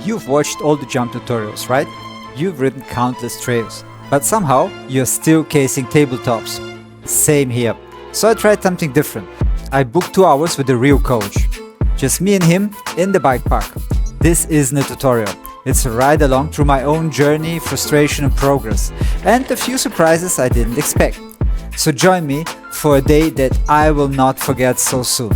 You've watched all the jump tutorials, right? You've ridden countless trails, but somehow you're still casing tabletops. Same here. So I tried something different. I booked 2 hours with a real coach. Just me and him in the bike park. This isn't a tutorial. It's a ride along through my own journey, frustration and progress, and a few surprises I didn't expect. So join me for a day that I will not forget so soon.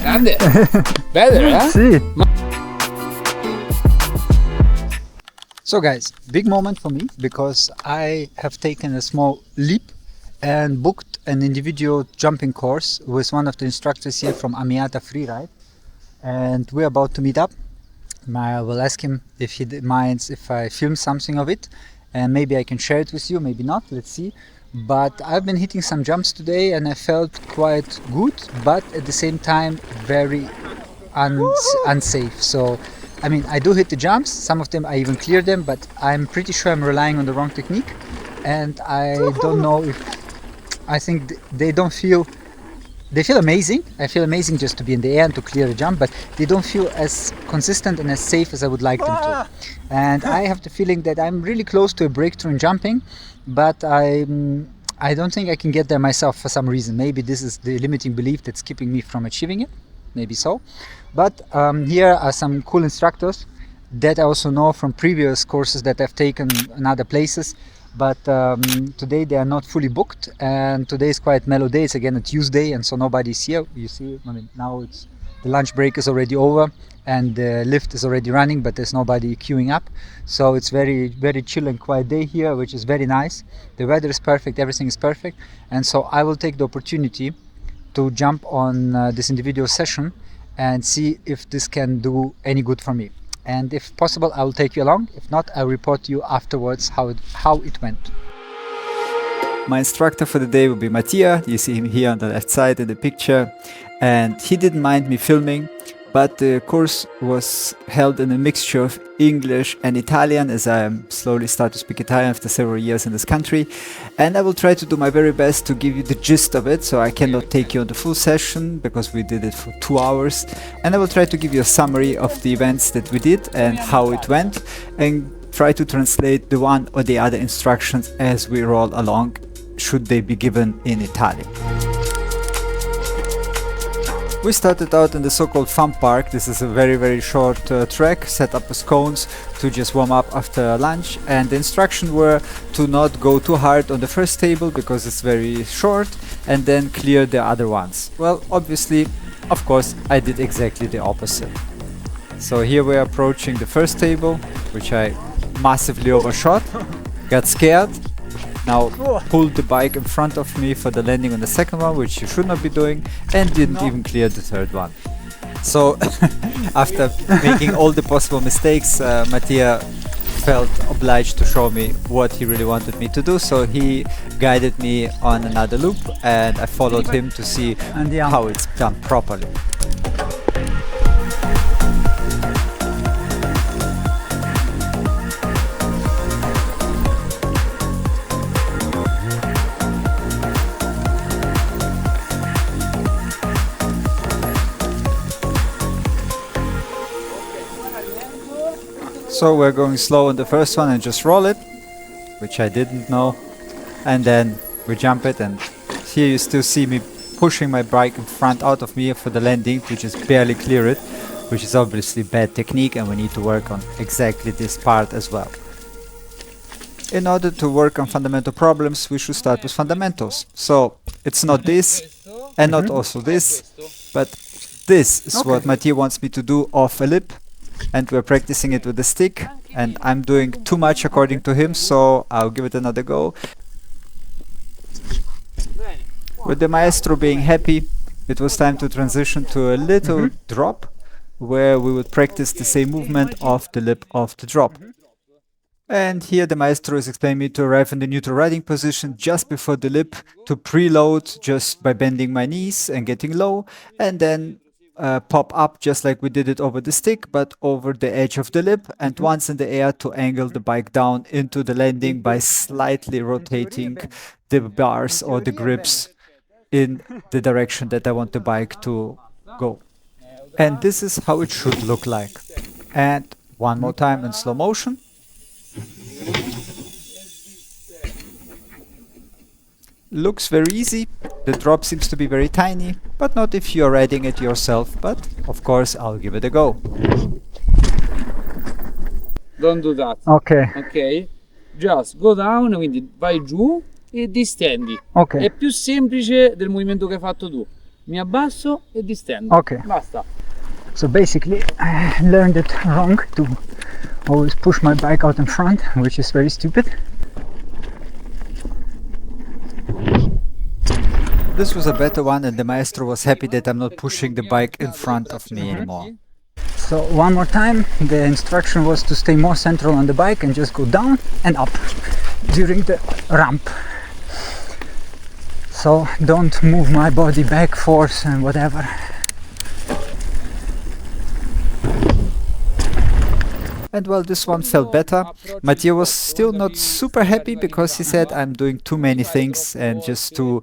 Grande. Better, huh? See. So guys, big moment for me because I have taken a small leap and booked an individual jumping course with one of the instructors here from Amiata Freeride, and we're about to meet up. I will ask him if he minds if I film something of it, and maybe I can share it with you, maybe not, let's see. But I've been hitting some jumps today and I felt quite good, but at the same time very unsafe. So I mean, I do hit the jumps, some of them I even clear them, but I'm pretty sure I'm relying on the wrong technique, and I don't know if I think they feel amazing. I feel amazing just to be in the air and to clear a jump, but they don't feel as consistent and as safe as I would like them to. And I have the feeling that I'm really close to a breakthrough in jumping, but I don't think I can get there myself for some reason. Maybe this is the limiting belief that's keeping me from achieving it. Maybe so. But here are some cool instructors that I also know from previous courses that I've taken in other places. But today they are not fully booked, and today is quite mellow day. It's again a Tuesday, and so nobody's here. You see, I mean, now it's the lunch break is already over and the lift is already running, but there's nobody queuing up. So it's very, very chill and quiet day here, which is very nice. The weather is perfect, everything is perfect, and so I will take the opportunity to jump on this individual session and see if this can do any good for me. And if possible, I will take you along. If not, I'll report to you afterwards how it went. My instructor for the day will be Mattia. You see him here on the left side in the picture. And he didn't mind me filming, but the course was held in a mixture of English and Italian, as I slowly start to speak Italian after several years in this country. And I will try to do my very best to give you the gist of it, so I cannot take you on the full session because we did it for 2 hours. And I will try to give you a summary of the events that we did and how it went, and try to translate the one or the other instructions as we roll along, should they be given in Italian. We started out in the so-called fun park. This is a very, very short track set up with cones to just warm up after lunch, and the instructions were to not go too hard on the first table because it's very short, and then clear the other ones. Well, obviously, of course, I did exactly the opposite. So here we're approaching the first table, which I massively overshot, got scared. Now pulled the bike in front of me for the landing on the second one, which you should not be doing, and didn't even clear the third one. So after making all the possible mistakes, Mattia felt obliged to show me what he really wanted me to do, so he guided me on another loop and I followed him to see how it's done properly. So we're going slow on the first one and just roll it, which I didn't know, and then we jump it, and here you still see me pushing my bike in front out of me for the landing to just barely clear it, which is obviously bad technique, and we need to work on exactly this part as well. In order to work on fundamental problems, we should start with fundamentals. So it's not this and not also this, but this is what Mattia wants me to do off a lip. And we're practicing it with the stick, and I'm doing too much according to him, so I'll give it another go. With the maestro being happy, it was time to transition to a little drop, where we would practice the same movement off the lip of the drop. And here the maestro is explaining me to arrive in the neutral riding position just before the lip, to preload just by bending my knees and getting low, and then pop up just like we did it over the stick, but over the edge of the lip, and once in the air to angle the bike down into the landing by slightly rotating the bars or the grips in the direction that I want the bike to go. And this is how it should look like. And one more time in slow motion. Looks very easy. The drop seems to be very tiny, but not if you're riding it yourself. But of course, I'll give it a go. Don't do that. Okay. Ok? Just go down, quindi vai giù e distendi. Ok. È più semplice del movimento che hai fatto tu. Mi abbasso e distendo. Ok. Basta. So basically, I learned it wrong to always push my bike out in front, which is very stupid. This was a better one, and the maestro was happy that I'm not pushing the bike in front of me anymore. So one more time, the instruction was to stay more central on the bike and just go down and up during the ramp. So don't move my body back, force and whatever. And well, this one felt better. Mattia was still not super happy because he said I'm doing too many things and just to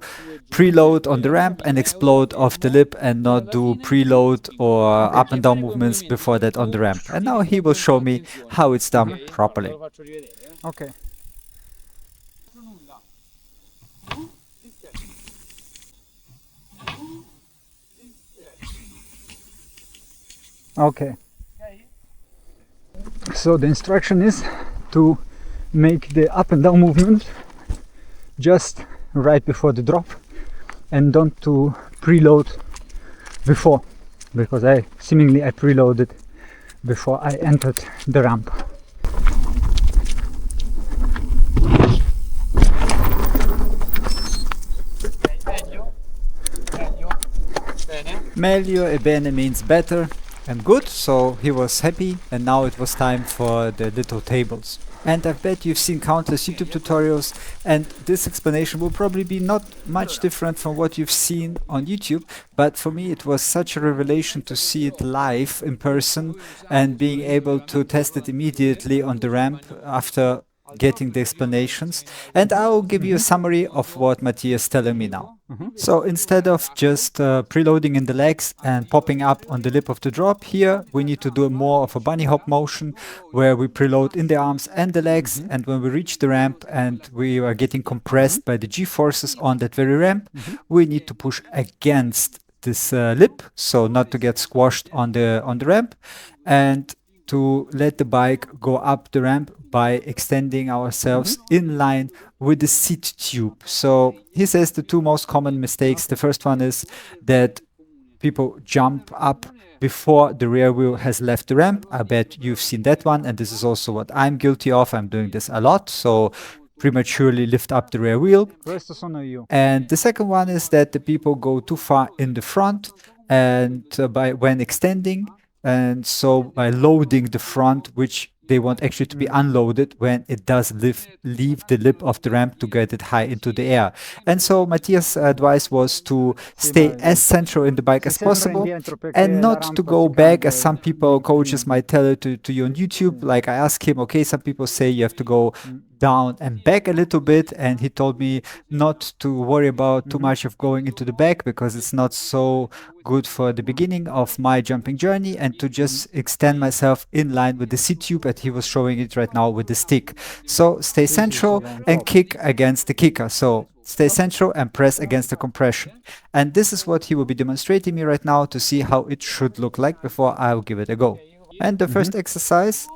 preload on the ramp and explode off the lip and not do preload or up and down movements before that on the ramp. And now he will show me how it's done properly. Okay. Okay. So the instruction is to make the up and down movement just right before the drop and don't to preload before, because I preloaded before I entered the ramp. Meglio e bene means better and good, so he was happy, and now it was time for the little tables. And I bet you've seen countless YouTube tutorials, and this explanation will probably be not much different from what you've seen on YouTube, but for me it was such a revelation to see it live in person and being able to test it immediately on the ramp after getting the explanations. And I'll give you a summary of what Mattia is telling me now. So instead of just preloading in the legs and popping up on the lip of the drop, here we need to do more of a bunny hop motion where we preload in the arms and the legs, and when we reach the ramp and we are getting compressed by the G-forces on that very ramp, we need to push against this lip, so not to get squashed on the ramp, and to let the bike go up the ramp by extending ourselves in line with the seat tube. So he says the two most common mistakes. The first one is that people jump up before the rear wheel has left the ramp. I bet you've seen that one, and this is also what I'm guilty of. I'm doing this a lot, so prematurely lift up the rear wheel. And the second one is that the people go too far in the front, and when extending, and so by loading the front, which they want actually to be unloaded when it does leave the lip of the ramp to get it high into the air. And so Mattia's advice was to stay as central in the bike as possible and not to go back, as some people, coaches might tell it to you on YouTube. Like I asked him, okay, some people say you have to go down and back a little bit, and he told me not to worry about too much of going into the back because it's not so good for the beginning of my jumping journey, and to just extend myself in line with the seat tube, and he was showing it right now with the stick. So stay central and kick against the kicker. So stay central and press against the compression. And this is what he will be demonstrating me right now to see how it should look like before I'll give it a go. And the first exercise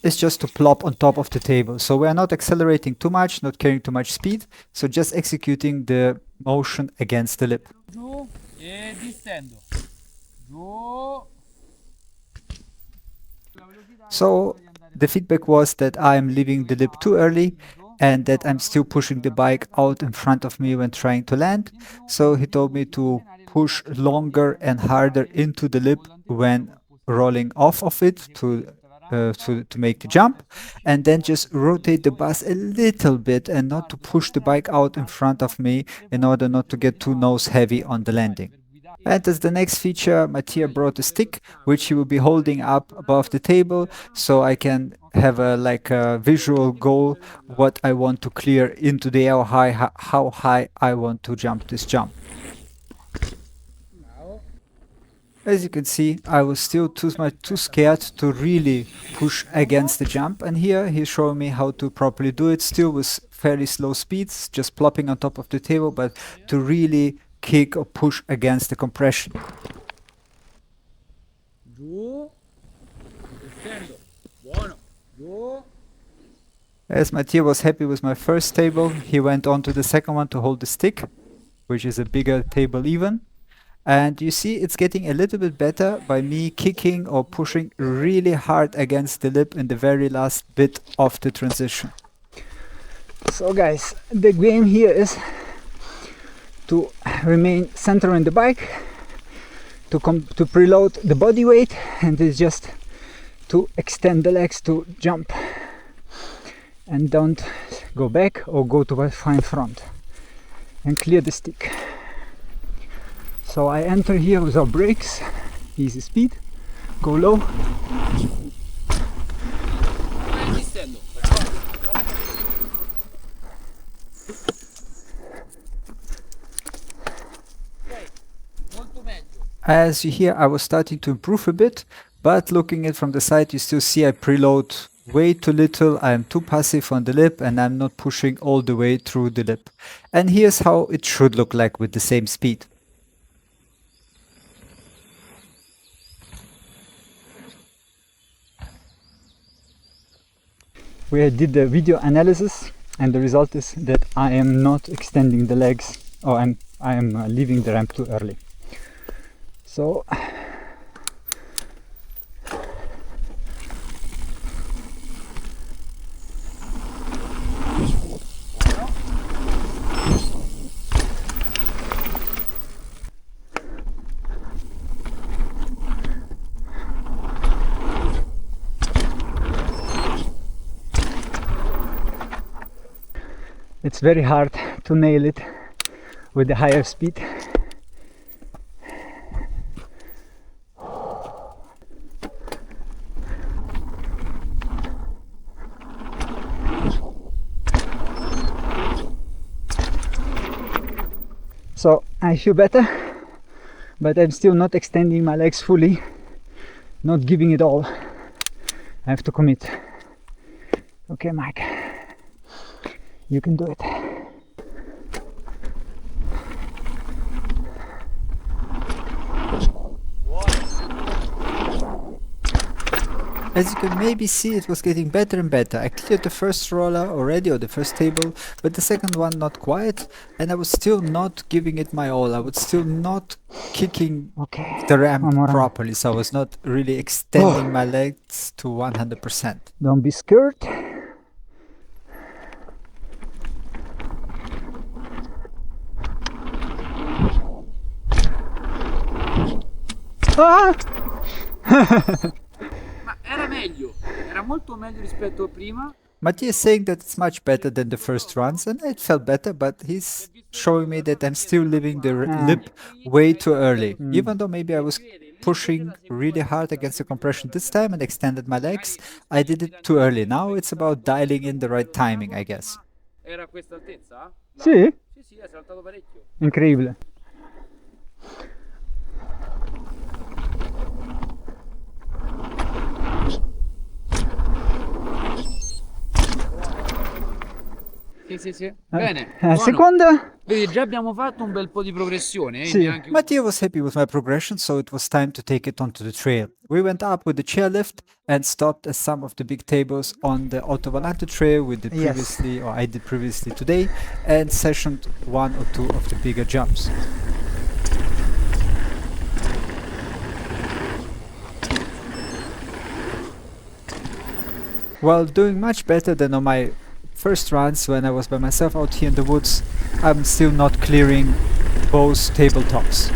is just to plop on top of the table. So we're not accelerating too much, not carrying too much speed, so just executing the motion against the lip. Giù e distendo. Giù. So the feedback was that I'm leaving the lip too early and that I'm still pushing the bike out in front of me when trying to land. So he told me to push longer and harder into the lip when rolling off of it to make the jump, and then just rotate the bus a little bit and not to push the bike out in front of me in order not to get too nose heavy on the landing. And as the next feature, Mattia brought a stick, which he will be holding up above the table, so I can have a like a visual goal what I want to clear into the air, how high I want to jump this jump. As you can see, I was still too scared to really push against the jump, and here he's showing me how to properly do it, still with fairly slow speeds, just plopping on top of the table, but to really kick or push against the compression. Giù. Scendo. Buono. Giù. As Mattia was happy with my first table, he went on to the second one to hold the stick, which is a bigger table even. And you see it's getting a little bit better by me kicking or pushing really hard against the lip in the very last bit of the transition. So guys, the game here is to remain center in the bike, to preload the body weight, and it's just to extend the legs to jump and don't go back or go to in front and clear the stick. So I enter here without brakes, easy speed, go low. As you hear, I was starting to improve a bit, but looking at from the side, you still see I preload way too little, I am too passive on the lip, and I'm not pushing all the way through the lip. And here's how it should look like with the same speed. We did the video analysis, and the result is that I am not extending the legs, or I am leaving the ramp too early. So it's very hard to nail it with the higher speed. So I feel better, but I'm still not extending my legs fully, not giving it all. I have to commit. Okay, Mike, you can do it. As you can maybe see, it was getting better and better. I cleared the first roller already, or the first table, but the second one not quite, and I was still not giving it my all. I was still not kicking the ramp properly, so I was not really extending my legs to 100%. Don't be scared. Ah! Era meglio, era molto meglio rispetto a prima. Mattia is saying that it's much better than the first runs, and it felt better, but he's showing me that I'm still leaving the lip way too early. Even though maybe I was pushing really hard against the compression this time and extended my legs, I did it too early. Now it's about dialing in the right timing, I guess. Era a questa altezza? Sì? Sì, sì, è saltato parecchio. Incredibile. Sì. Bene. Seconda. Vedi, già abbiamo fatto un bel po' di progressione. Sì. Mattia was happy with my progression, so it was time to take it onto the trail. We went up with the chairlift and stopped at some of the big tables on the Otto Volante trail we did previously, or I did previously today, and sessioned one or two of the bigger jumps. While doing much better than on my first runs when I was by myself out here in the woods, I'm still not clearing both tabletops.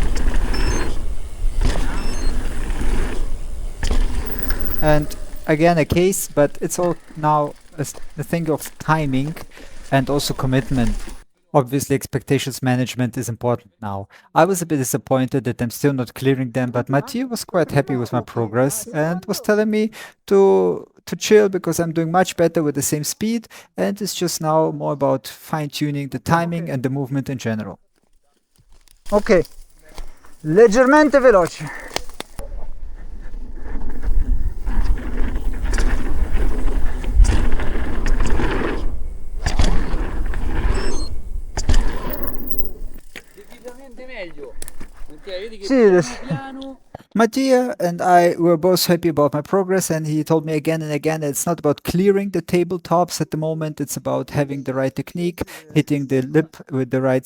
And again a case, but it's all now a thing of timing and also commitment. Obviously, expectations management is important now. I was a bit disappointed that I'm still not clearing them, but Mattia was quite happy with my progress and was telling me to chill because I'm doing much better with the same speed, and it's just now more about fine-tuning the timing and the movement in general. Ok, leggermente veloce. Decisamente meglio. Ok, vedi che Sì, piano adesso- piano. Mattia and I were both happy about my progress, and he told me again and again that it's not about clearing the tabletops at the moment, it's about having the right technique, hitting the lip with the right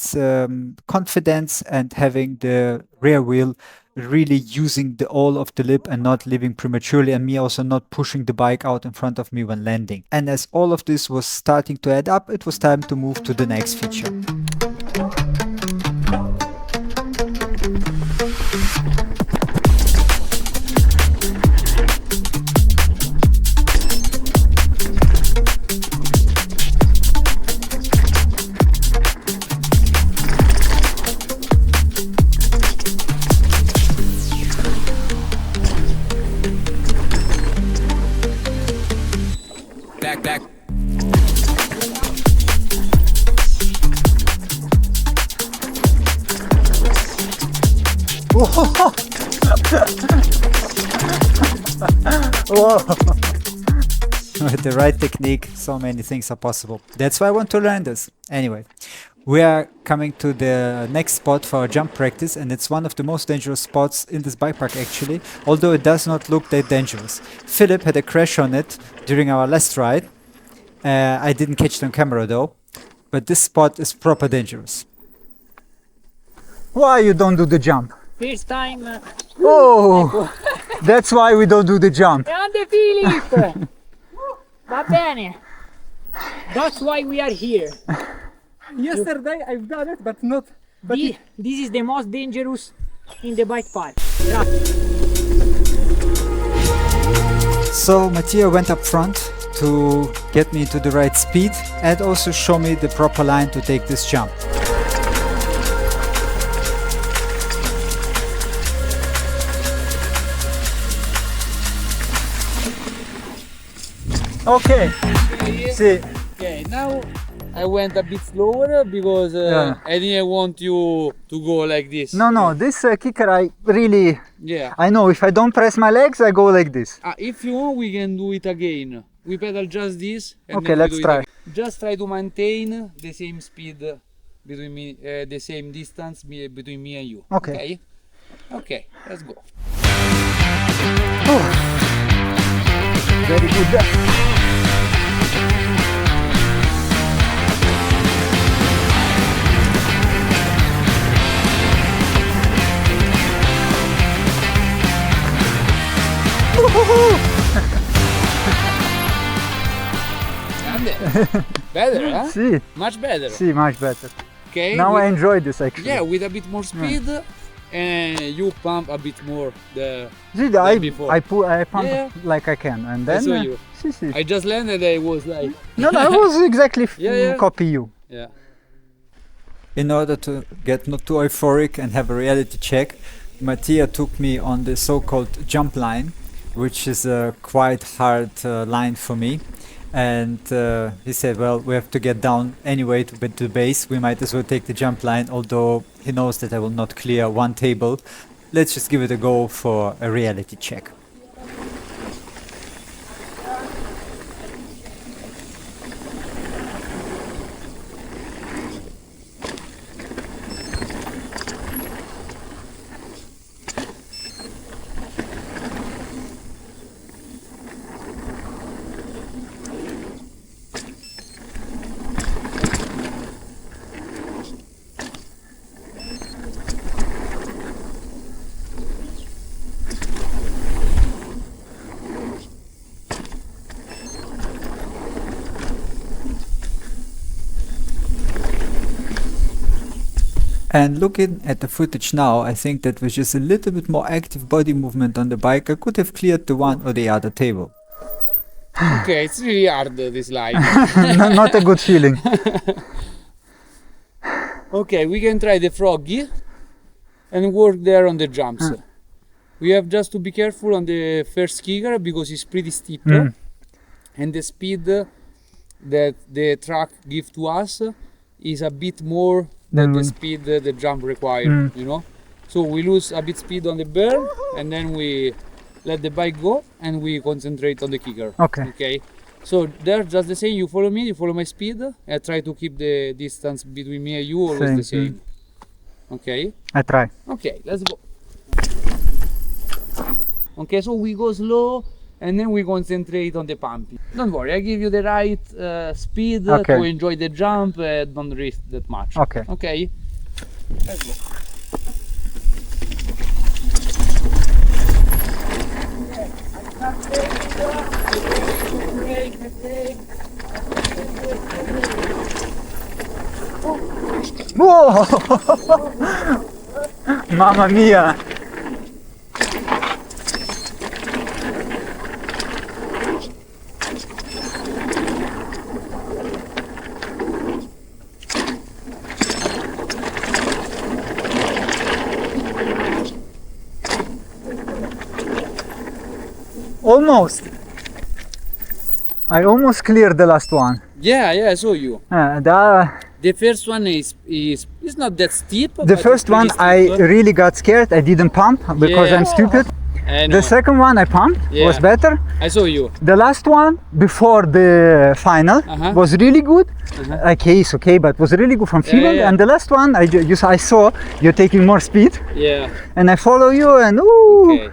confidence, and having the rear wheel really using the all of the lip and not leaving prematurely, and me also not pushing the bike out in front of me when landing. And as all of this was starting to add up, it was time to move to the next feature. Back. With the right technique, so many things are possible. That's why I want to learn this. Anyway, we are coming to the next spot for our jump practice, and it's one of the most dangerous spots in this bike park actually, although it does not look that dangerous. Philip had a crash on it during our last ride. I didn't catch it on camera though, but this spot is proper dangerous. Why you don't do the jump? First time. Oh, that's why we don't do the jump. Grande Philip! Va bene. That's why we are here. Yesterday I've done it, but not. But This is the most dangerous in the bike park. So Mattia went up front to get me to the right speed and also show me the proper line to take this jump. Okay, see. Okay, now I went a bit slower because Yeah. I didn't want you to go like this. No, this kicker I really, Yeah. I know if I don't press my legs I go like this. If you want, we can do it again. We pedal just this. And Okay, then we let's do it try. again. Just try to maintain the same speed between me, the same distance between me and you. Okay. Okay, let's go. Very good. Grande. Better, huh? See, Much better. see, much better. Okay. Now I with- enjoy this actually. Yeah, with a bit more speed, and you pump a bit more. See, before. I pump Yeah. like I can, and then saw you. see. I just landed. I was like, No, I was exactly Yeah. copy you. yeah. In order to get not too euphoric and have a reality check, Mattia took me on the so-called jump line, which is a quite hard line for me. And he said, well, we have to get down anyway to the base. We might as well take the jump line, although he knows that I will not clear one table. Let's just give it a go for a reality check. And looking at the footage now, I think that with just a little bit more active body movement on the bike, I could have cleared the one or the other table. Okay, it's really hard this line. Not a good feeling. Okay, we can try the Froggy and work there on the jumps. We have just to be careful on the first kicker because it's pretty steep, and the speed that the track gives to us is a bit more than the speed the jump requires, you know. So we lose a bit speed on the berm, and then we let the bike go and we concentrate on the kicker. Okay. So there, just the same. You follow me. You follow my speed. I try to keep the distance between me and you always the same. Okay. I try. Okay, let's go. Okay, so we go slow and then we concentrate on the pumping. Don't worry, I give you the right speed to enjoy the jump. Don't risk that much. Okay. Okay. Let's go. Whoa! Mamma mia! Almost. I almost cleared the last one. Yeah, I saw you. The first one is not that steep. The first one I really got scared. I didn't pump because I'm stupid. The second one I pumped was better. I saw you. The last one before the final was really good. Okay, it's okay, but was really good from feeling. And the last one I saw you're taking more speed. Yeah. And I follow you and ooh. Okay.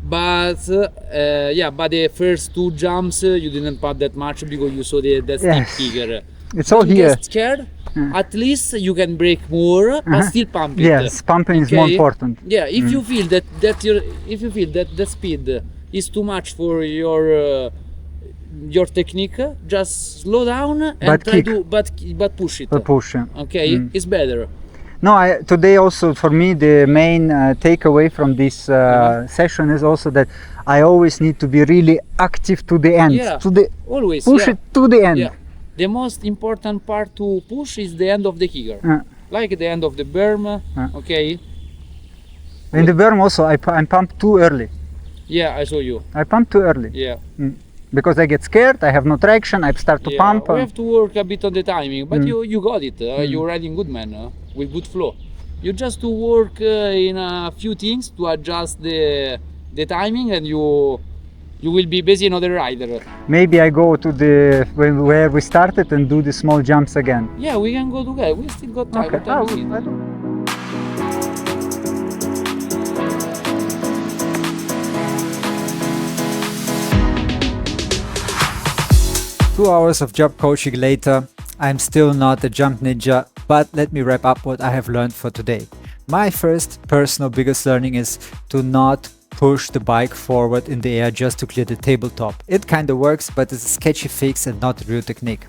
But but the first two jumps you didn't pump that much because you saw that steep kicker. It's all you here. Get scared. At least you can brake more, but still pump it. Yes, pumping is more important. Yeah, if you feel that the speed is too much for your technique, just slow down and try to but push it. Push. Okay, it's better. No, today also for me the main takeaway from this session is also that I always need to be really active to the end. Yeah, always push it to the end. Yeah. The most important part to push is the end of the kicker, like the end of the berm. Okay. In the berm also I pump too early. Yeah, I saw you. I pump too early. Yeah. Because I get scared, I have no traction, I start to pump. We have to work a bit on the timing, but you got it. You're riding good, man, with good flow. You just to work in a few things to adjust the timing, and you will be busy another rider. Maybe I go to where we started and do the small jumps again. Yeah, we can go together. We still got time. Okay. 2 hours of jump coaching later, I'm still not a jump ninja, but let me wrap up what I have learned for today. My first personal biggest learning is to not push the bike forward in the air just to clear the tabletop. It kinda works, but it's a sketchy fix and not a real technique.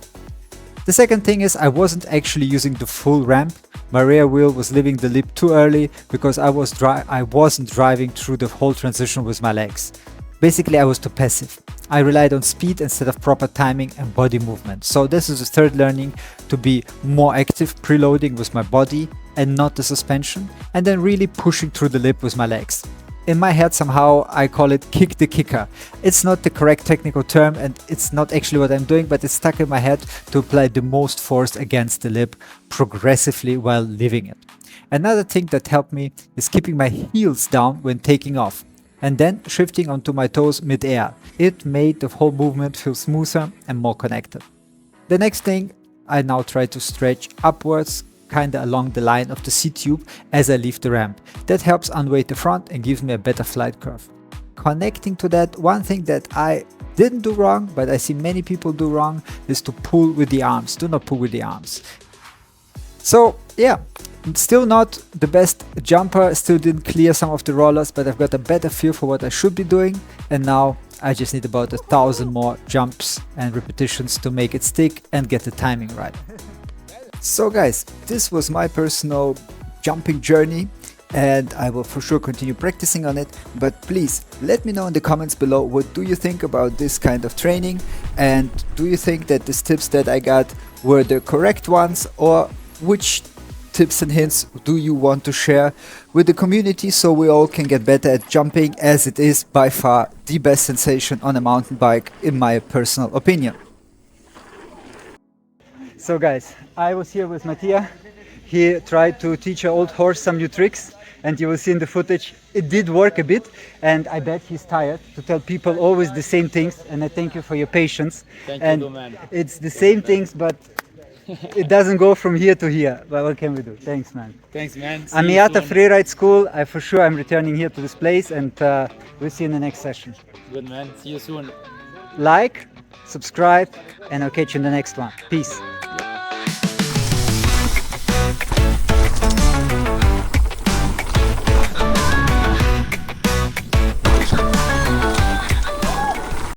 The second thing is I wasn't actually using the full ramp. My rear wheel was leaving the lip too early because I wasn't driving through the whole transition with my legs. Basically, I was too passive. I relied on speed instead of proper timing and body movement. So this is the third learning, to be more active, preloading with my body and not the suspension, and then really pushing through the lip with my legs. In my head somehow I call it kick the kicker. It's not the correct technical term and it's not actually what I'm doing, but it's stuck in my head to apply the most force against the lip progressively while leaving it. Another thing that helped me is keeping my heels down when taking off, and then shifting onto my toes mid-air. It made the whole movement feel smoother and more connected. The next thing, I now try to stretch upwards, kinda along the line of the C-tube as I leave the ramp. That helps unweight the front and gives me a better flight curve. Connecting to that, one thing that I didn't do wrong, but I see many people do wrong, is to pull with the arms. Do not pull with the arms. So yeah, still not the best jumper, still didn't clear some of the rollers, but I've got a better feel for what I should be doing, and now I just need about 1,000 more jumps and repetitions to make it stick and get the timing right. So guys, this was my personal jumping journey, and I will for sure continue practicing on it, but please let me know in the comments below, what do you think about this kind of training, and do you think that these tips that I got were the correct ones, or which tips and hints do you want to share with the community so we all can get better at jumping, as it is by far the best sensation on a mountain bike, in my personal opinion? So guys, I was here with Mattia. He tried to teach an old horse some new tricks, and you will see in the footage it did work a bit, and I bet he's tired to tell people always the same things, and I thank you for your patience. Thank you, man. It's the same things, but it doesn't go from here to here. But what can we do? Thanks, man. Thanks, man. See you Amiata soon. Freeride School, for sure I'm returning here to this place, and we'll see you in the next session. Good, man. See you soon. Like, subscribe, and I'll catch you in the next one. Peace.